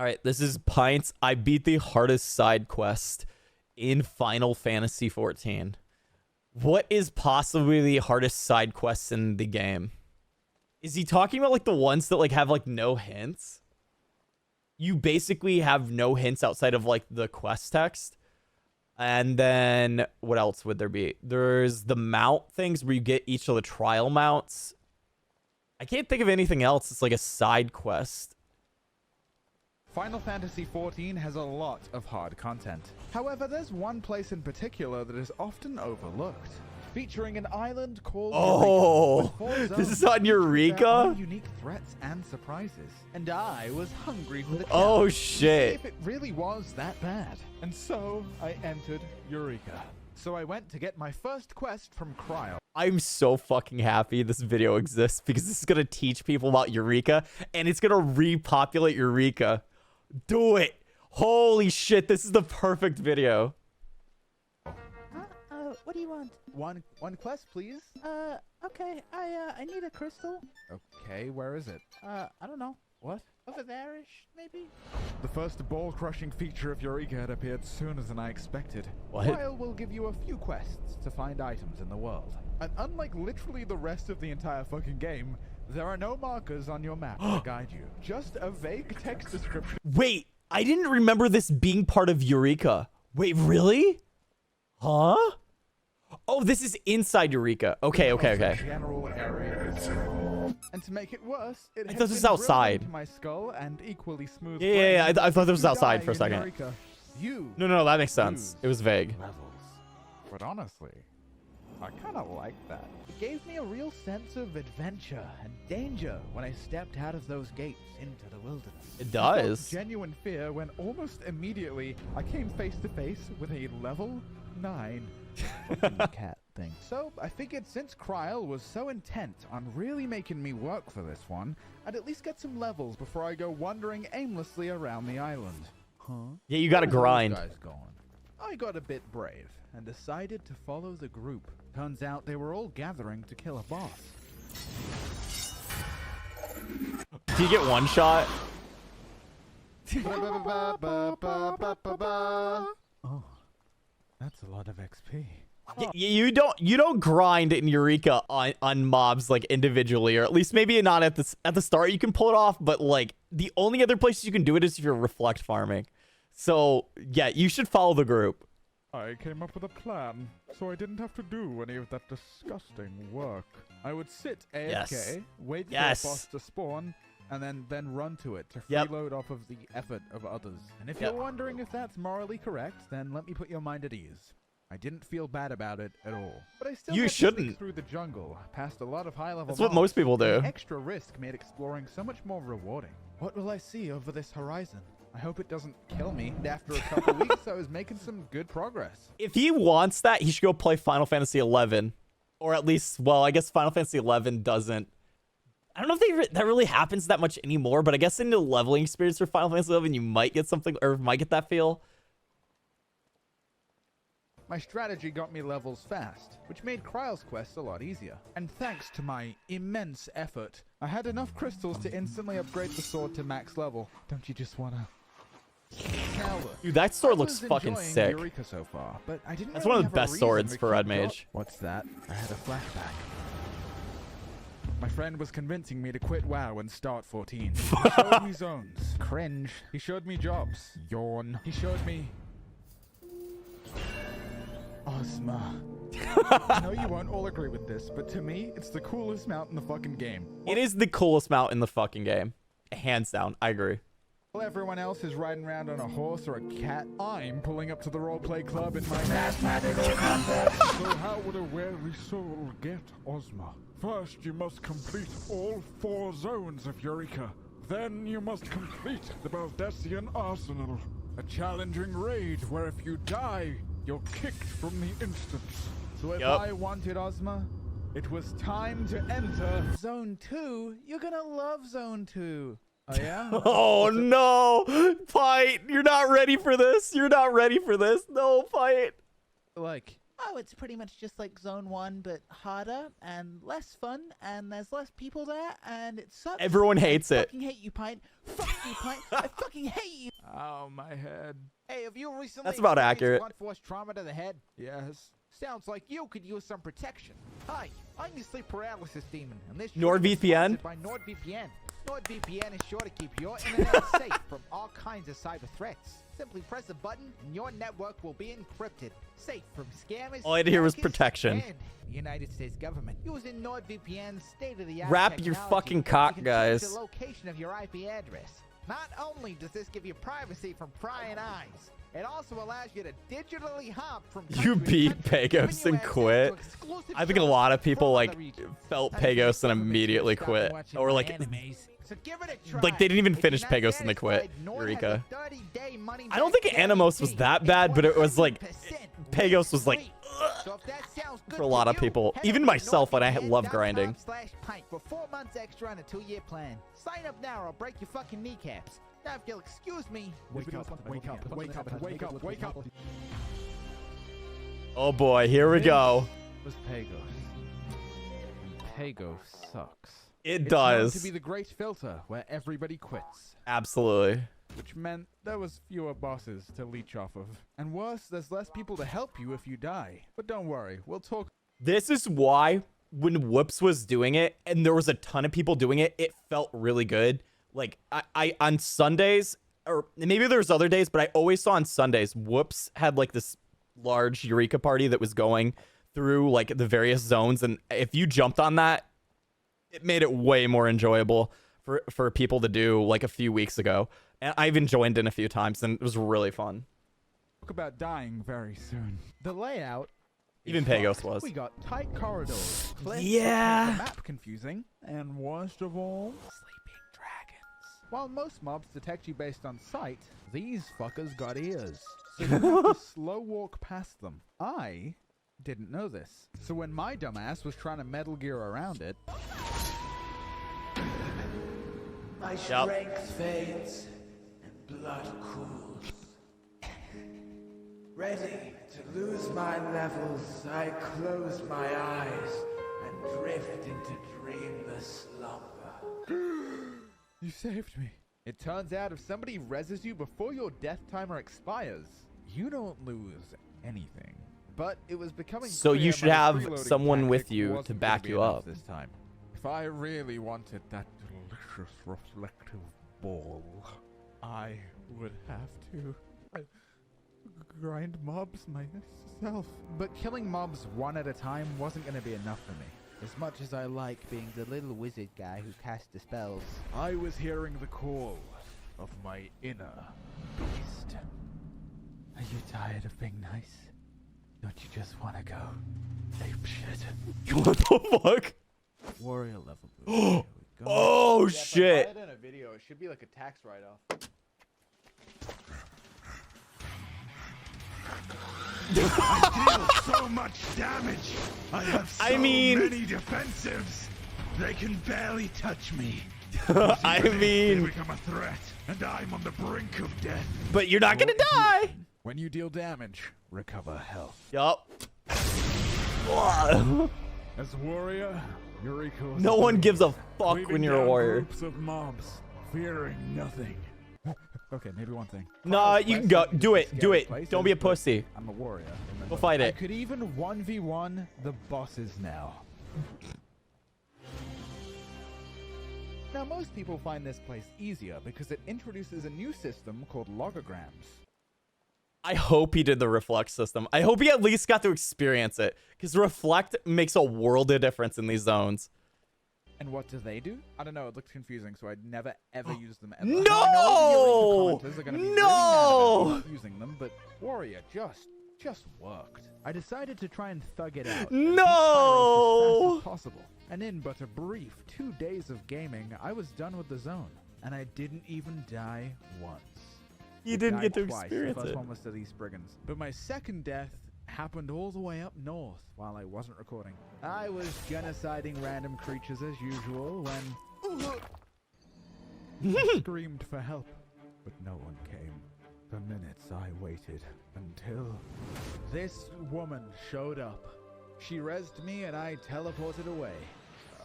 All right, this is Pint. I beat the hardest side quest in Final Fantasy XIV. What is possibly the hardest side quest in the game? Is he talking about like the ones that like have like no hints? You basically have no hints outside of like the quest text. And then what else would there be? There's the mount things where you get each of the trial mounts. I can't think of anything else. It's like a side quest. Final Fantasy XIV has a lot of hard content. However, there's one place in particular that is often overlooked, featuring an island called Eureka, this is on Eureka? Unique threats and surprises. And I was hungry for the Oh challenge shit. to see if it really was that bad. And so I entered Eureka. So I went to get my first quest from Cryo. I'm so fucking happy this video exists because this is going to teach people about Eureka and it's going to repopulate Eureka. Do it. Holy shit, this is the perfect video. What do you want? One quest, please. Okay, I need a crystal. Okay, where is it? I don't know. What? Over there-ish, maybe? The first ball-crushing feature of Eureka had appeared sooner than I expected. What? Cryo will give you a few quests to find items in the world. And unlike literally the rest of the entire fucking game, there are no markers on your map to guide you. Just a vague text description. Wait, I didn't remember this being part of Eureka. Wait, really? Huh? Oh, this is inside Eureka. Okay. General area. And to make it worse, it I has thought this was been outside. drilled into my skull and equally smooth. Yeah, I thought this was You outside die for a in second. Eureka. You No, that makes sense. It was vague. levels. But honestly, I kind of like that. It gave me a real sense of adventure and danger when I stepped out of those gates into the wilderness. It I felt does. genuine fear when almost immediately I came face to face with a level 9 fucking cat thing. So I figured since Cryle was so intent on really making me work for this one, I'd at least get some levels before I go wandering aimlessly around the island. Huh? Yeah, you gotta Where are those grind. guys going? I got a bit brave and decided to follow the group. Turns out they were all gathering to kill a boss. Do you get one shot? Oh, that's a lot of XP. You don't grind in Eureka on mobs like individually, or at least maybe not at the start. You can pull it off, but like the only other places you can do it is if you're reflect farming. So yeah, you should follow the group. I came up with a plan, so I didn't have to do any of that disgusting work. I would sit AFK, Yes. wait for Yes. a boss to spawn, and then run to it to Yep. freeload off of the effort of others. And if Yep. you're wondering if that's morally correct, then let me put your mind at ease. I didn't feel bad about it at all. But I still You had to sneak shouldn't. through the jungle, past a lot of high-level That's what mobs. most people do. The extra risk made exploring so much more rewarding. What will I see over this horizon? I hope it doesn't kill me. And after a couple weeks, I was making some good progress. If he wants that, he should go play Final Fantasy XI, or at least, well, I guess Final Fantasy XI doesn't. I don't know if that really happens that much anymore, but I guess in the leveling experience for Final Fantasy XI, you might get something, or might get that feel. My strategy got me levels fast, which made Kryle's quest a lot easier. And thanks to my immense effort, I had enough crystals to instantly upgrade the sword to max level. Don't you just wanna? Now look, Dude, that sword I looks was fucking enjoying sick. Eureka so far, but I didn't That's really one of the have a best reason swords to for Red keep go- Mage. What's that? I had a flashback. My friend was convincing me to quit WoW and start 14. He showed me zones. Cringe. He showed me jobs. Yawn. He showed me Ozma. I know you won't all agree with this, but to me, it's the coolest mount in the fucking game. It is the coolest mount in the fucking game. Hands down, I agree. While everyone else is riding around on a horse or a cat, I'm pulling up to the roleplay club in my mathematical contest. So how would a weary soul get Ozma? First, you must complete all 4 zones of Eureka. Then you must complete the Baldessian Arsenal, a challenging raid where if you die, you're kicked from the instance. So if Yup. I wanted Ozma, it was time to enter Zone 2. You're gonna love Zone 2. Oh yeah? Oh no, Pint, you're not ready for this. You're not ready for this. No, Pint. Like, Oh, it's pretty much just like Zone 1, but harder and less fun, and there's less people there, and it sucks. Everyone hates I it. fucking hate you, Pint. Fuck you, Pint. I fucking hate you. Oh, my head. Hey, have you recently That's about experienced accurate. blunt force trauma to the head? Yes. Sounds like you could use some protection. Hi, I'm your sleep paralysis demon, and this NordVPN? is sponsored by NordVPN. NordVPN is sure to keep your internet safe from all kinds of cyber threats. Simply press a button, and your network will be encrypted, safe from scammers. All I had to hear was hackers, protection. and the United States government using NordVPN's state-of-the-art Wrap your technology, fucking cock, you can change guys. the location of your IP address. Not only does this give you privacy from prying eyes, it also allows you to digitally hop from You country to beat country, giving Pagos you and access quit. to exclusive I think a shows lot of people from like other regions. felt I think the Pagos and government immediately should stop quit, watching or my like animes. So give it a try. like they didn't even If finish you're not Pagos and they quit. satisfied, Nord has Eureka. a 30-day money I don't back think Animos was guarantee. that bad, but it was like 100% Pagos was like free. So if that sounds good for a lot to of you, people, head even over to myself, and I love grinding. NordVPN.com/Pint for 4 months extra on a 2-year plan. Sign up now or I'll break your fucking kneecaps. Now if you'll excuse me. Wake up, wake up, wake up, wake up, wake up. Oh boy, here we go. Was Pagos. Pagos sucks. It It's known to does. be the great filter where everybody quits, Absolutely. which meant there was fewer bosses to leech off of. And worse, there's less people to help you if you die. But don't worry, we'll talk. This is why when Whoops was doing it and there was a ton of people doing it, it felt really good. Like I on Sundays, or maybe there's other days, but I always saw on Sundays, Whoops had like this large Eureka party that was going through like the zones. And if you jumped on that, it made it way more enjoyable for people to do like a few weeks ago. And I've joined in a few times and it was really fun. Talk about dying very soon. The layout. Even is Pagos fucked. was. We got tight corridors, cliffs, Yeah. the map confusing, and worst of all, sleeping dragons. While most mobs detect you based on sight, these fuckers got ears. So you have to slow walk past them. I didn't know this. So when my dumbass was trying to Metal Gear around it, My strength fades and blood cools. Ready to lose my levels, I close my eyes and drift into dreamless slumber. you saved me. It turns out if somebody reses you before your death timer expires, you don't lose anything. But it was becoming So clear you should my have freeloading someone with tactic you to wasn't back gonna be you enough up. this time. If I really wanted that delicious reflective ball, I would have to grind mobs myself. But killing mobs one at a time wasn't going to be enough for me. As much as I like being the little wizard guy who casts the spells. I was hearing the call of my inner beast. Are you tired of being nice? Don't you just want to go ape shit? What the fuck? Warrior level boost. Here we go. Oh shit. in a video, it should be like a tax write-off. So much damage. I have so mean- many defensives. They can barely touch me. I They mean, become a threat, and I'm on the brink of death. but you're not gonna die. When you deal damage, recover health. Yup. As warrior, Eureka was No one gives a fuck cleaving when you're a down warrior. Groups of mobs, fearing nothing. Okay, maybe one thing. Nah, you can go. Do it. Do it. Don't be a pussy. I'm a warrior. Go fight I it. could even 1v1 the bosses now. Now, most people find this place easier because it introduces a new system called logograms. I hope he did the reflect system. I hope he at least got to experience it, because reflect makes a world of difference in these zones. And what do they do? I don't know, it looked confusing, so I'd never ever use them ever. No! Now, I know the Eureka commenters are gonna be really mad No! about me not using them, but Warrior just worked. I decided to try and thug it out. and beat No! pirates as fast as possible. And in but a brief 2 days of gaming, I was done with the zone. And I didn't even die once. He I didn't get died to twice. experience The first it. one was to these brigands. But my second death happened all the way up north while I wasn't recording. I was genociding random creatures as usual when I screamed for help, but no one came. For minutes I waited until this woman showed up. She rezzed me and I teleported away,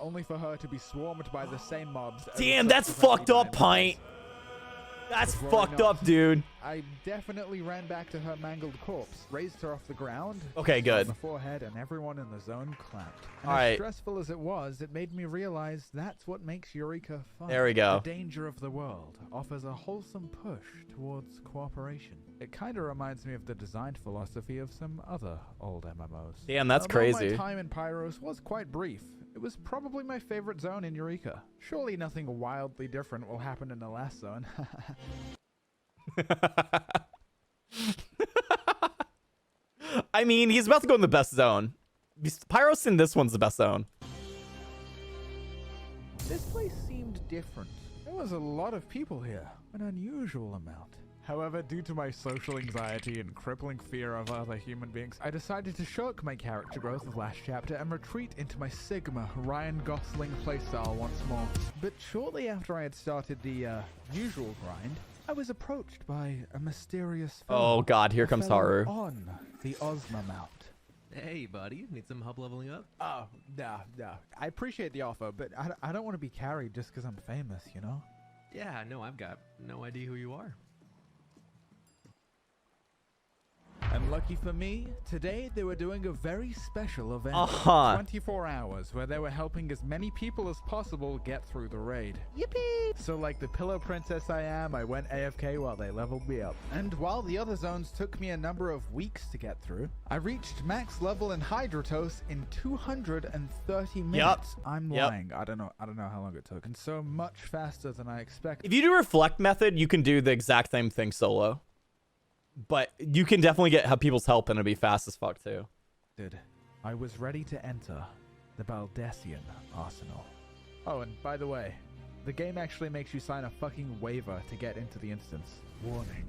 only for her to be swarmed by the same mobs. Damn, that's fucked up, Pint. That's fucked up, dude. I definitely ran back to her mangled corpse, raised her off the ground. Okay, good. On the forehead, and everyone in the zone clapped. And All right. as stressful as it was, it made me realize that's what makes Eureka fun. There we go. The danger of the world offers a wholesome push towards cooperation. It kind of reminds me of the design philosophy of some other old MMOs. Damn, that's Although crazy. My time in Pyros was quite brief. It was probably my favorite zone in Eureka. Surely nothing wildly different will happen in the last zone. I mean, he's about to go in the best zone. Pyros in this one's the best zone. This place seemed different. There was a lot of people here, an unusual amount. However, due to my social anxiety and crippling fear of other human beings, I decided to shirk my character growth of last chapter and retreat into my Sigma Ryan Gosling playstyle once more. But shortly after I had started the usual grind, I was approached by a mysterious fellow. Oh god, here comes fellow Haru. on the Ozma Mount. Hey, buddy. Need some help leveling up? Oh, no. I appreciate the offer, but I don't want to be carried just because I'm famous, you know? Yeah, no, I've got no idea who you are. And lucky for me, today they were doing a very special event. 24 hours where they were helping as many people as possible get through the raid. Yippee! So like the pillow princess I am, I went AFK while they leveled me up. And while the other zones took me a number of weeks to get through, I reached max level in Hydratos in 230 minutes. I'm lying. I don't know how long it took. And so much faster than I expected. If you do reflect method, you can do the exact same thing solo. But you can definitely get people's help and it'll be fast as fuck too. I was ready to enter the Baldessian Arsenal. Oh, and by the way, the game actually makes you sign a fucking waiver to get into the instance. Warning.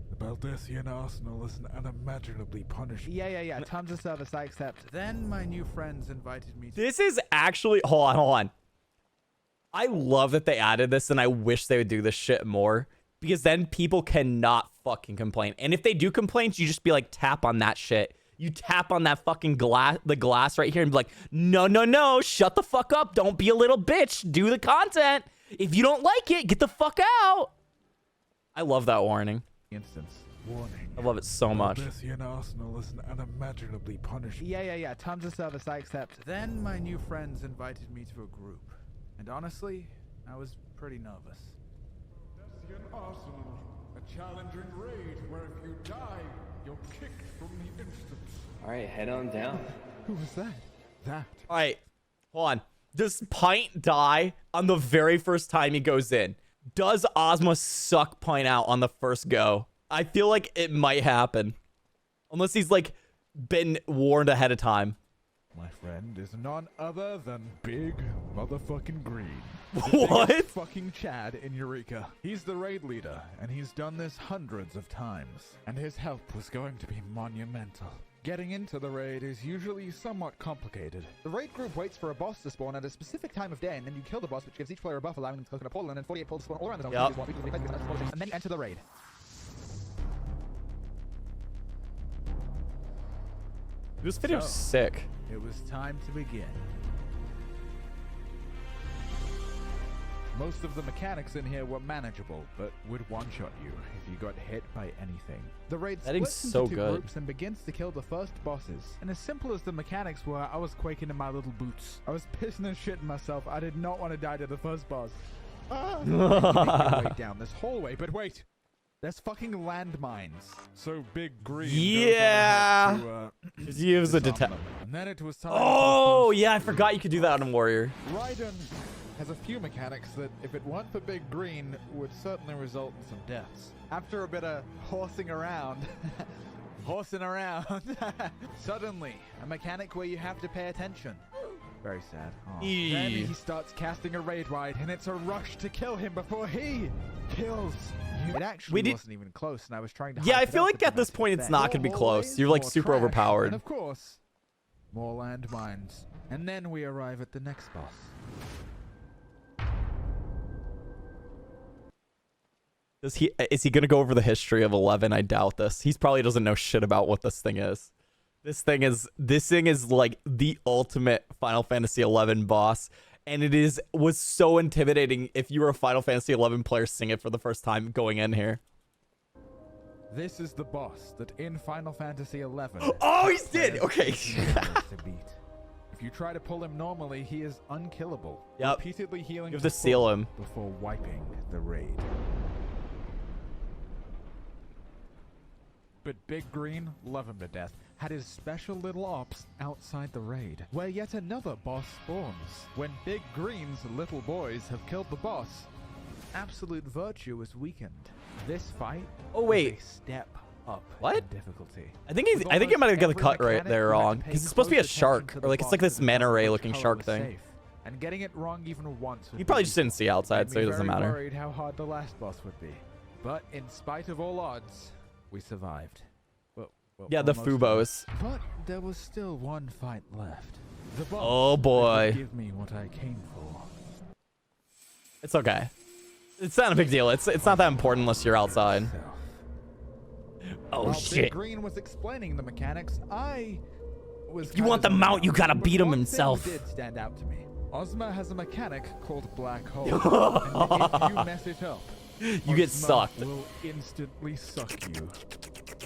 The Baldessian Arsenal is an unimaginably punishing... Yeah. Terms of service, I accept. Then my new friends invited me to... This is actually... Hold on. I love that they added this and I wish they would do this shit more. Because then people cannot fucking complain. And if they do complain, you just be like, tap on that shit. You tap on that fucking glass right here and be like, no, shut the fuck up. Don't be a little bitch. Do the content. If you don't like it, get the fuck out. I love that warning. Instance. Warning. I love it so much. The Baldessian Arsenal is an unimaginably punishing... Yeah. Terms of service, I accept. Then my new friends invited me to a group. And honestly, I was pretty nervous. Arsenal, a challenging raid where if you die, you're kicked from the instance. Alright, head on down. Who was that? All right, hold on. Does Pint die on the very first time he goes in? Does Ozma suck Pint out on the first go? I feel like it might happen. Unless he's like been warned ahead of time. My friend is none other than Big Motherfucking Green. What? Fucking Chad in Eureka. He's the raid leader, and he's done this hundreds of times. And his help was going to be monumental. Getting into the raid is usually somewhat complicated. The raid group waits for a boss to spawn at a specific time of day, and then you kill the boss, which gives each player a buff, allowing them to click on a portal, and then 48 portals spawn all around the zone. Yep. And then you enter the raid. This video's sick. It was time to begin. Most of the mechanics in here were manageable, but would one-shot you if you got hit by anything. The raid That splits is so into two good. groups and begins to kill the first bosses. And as simple as the mechanics were, I was quaking in my little boots. I was pissing and shitting myself. I did not want to die to the first boss. Make your way down this hallway, but wait. There's fucking landmines. So Big Green Yeah. goes on ahead to, Use a detect. And then it was time Oh, yeah, I forgot you could do that on Warrior. Raiden has a few mechanics that, if it weren't for Big Green, would certainly result in some deaths. After a bit of horsing around, suddenly, a mechanic where you have to pay attention. Very sad. Aw. Then he starts casting a raid ride, and it's a rush to kill him before he kills you. It actually wasn't even close, and I was trying to... Yeah, I hype it feel up like to at this match point the it's effect. not going to be More close. hallways, You're like more super trash, overpowered. And of course, more landmines. And then we arrive at the next boss. Is he gonna go over the history of 11? I doubt this. He probably doesn't know shit about what this thing is. This thing is like the ultimate Final Fantasy XI boss, and was so intimidating if you were a Final Fantasy XI player seeing it for the first time going in here. This is the boss that in Final Fantasy XI. Oh, he's dead. Okay. to beat. If you try to pull him normally, he is unkillable. Yep. Repeatedly healing. You have to seal him before wiping the raid. But Big Green, love him to death, had his special little ops outside the raid, where yet another boss spawns. When Big Green's little boys have killed the boss, absolute virtue is weakened. This fight Oh, wait. is a step up What? in difficulty. I think I might have got the cut right there wrong. Because it's supposed to be a shark, or like it's like this manta ray looking shark thing. And getting it wrong even once. He probably just didn't see outside, so it doesn't matter. Worried how hard the last boss would be, but in spite of all odds, we survived. Well, Yeah, the almost Fubos. survived. But there was still one fight left. The boss Oh, boy. that would give me what I came for. It's okay. It's not a big deal. It's not that important unless you're outside. Myself. Oh While shit. Big Green was explaining the mechanics, I was. If you want the mount, you gotta beat him himself. One thing did stand out to me. Ozma has a mechanic called Black Hole, and if you mess it up, You get Ozma sucked. will instantly suck you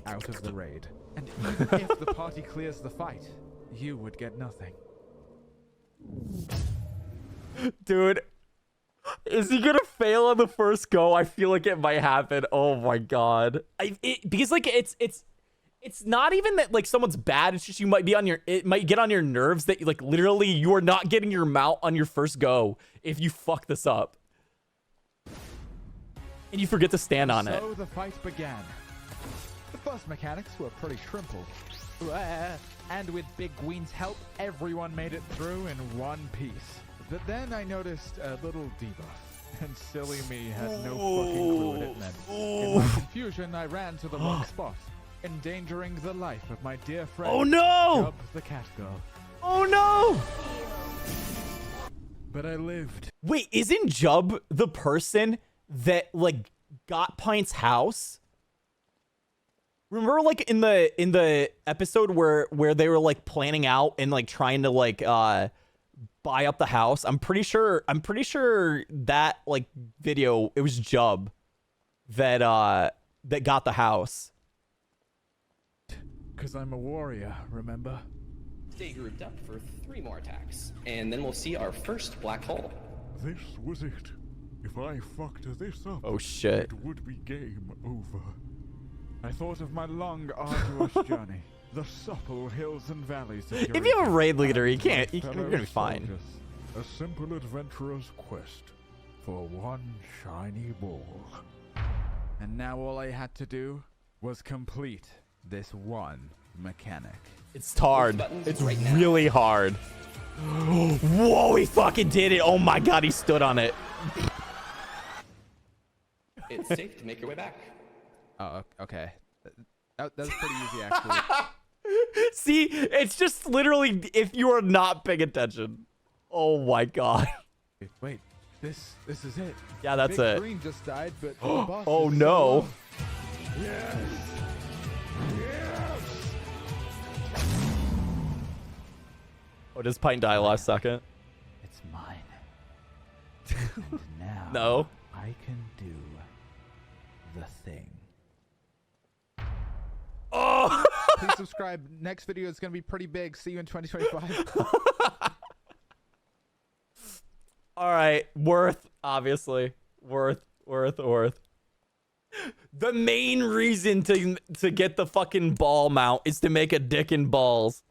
out of the raid. And even if the party clears the fight, you would get nothing. Dude, is he gonna fail on the first go? I feel like it might happen. Oh my god. Because like it's not even that like someone's bad. It's just it might get on your nerves that like literally you are not getting your mount on your first go if you fuck this up. And you forget to stand on it. So the fight began. The boss mechanics were pretty shrimpled. And with Big Green's help, everyone made it through in one piece. But then I noticed a little debuff, and silly me had no fucking clue what it meant. In my confusion, I ran to the wrong spot, endangering the life of my dear friend. Oh no! Jub the cat girl. Oh no! But I lived. Wait, isn't Jub the person that like got Pint's house? Remember like in the episode where they were like planning out and like trying to like buy up the house? I'm pretty sure that like video, it was Jub that got the house. 'Cause I'm a warrior, remember? Stay grouped up for 3 more attacks, and then we'll see our first black hole. This was it. If I fucked this up, Oh shit. it would be game over. I thought of my long, arduous journey. The supple hills and valleys of If you have a raid leader, and you're my gonna be fellow fine. soldiers. A simple adventurer's quest for one shiny ball. And now all I had to do was complete this one mechanic. It's hard. buttons It's right now. really hard. Whoa, he fucking did it. Oh my god, he stood on it. It's safe to make your way back. Oh, okay. That was pretty easy, actually. See, it's just literally if you are not paying attention. Oh my god. Wait, this is it. Yeah, that's Big it. Green just died, but the boss Oh is no. still Yes! Yes! Oh, does Pint die last second? alive. It's mine. And now No. I can do the thing. Oh! Please subscribe. Next video is going to be pretty big. See you in 2025. All right, worth, obviously. Worth. The main reason to get the fucking ball mount is to make a dick and balls.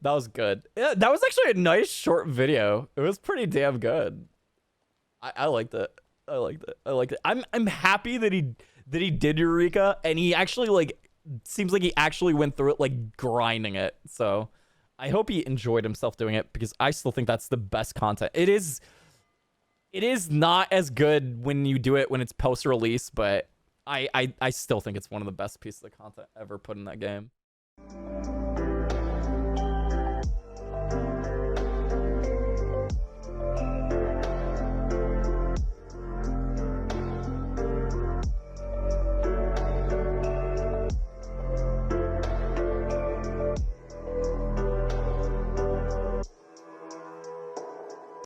That was good. Yeah, that was actually a nice short video. It was pretty damn good. I liked it. I liked it. I'm happy that he did Eureka, and he actually like seems like he actually went through it like grinding it. So I hope he enjoyed himself doing it, because I still think that's the best content. It is not as good when you do it when it's post release, but I still think it's one of the best pieces of content ever put in that game.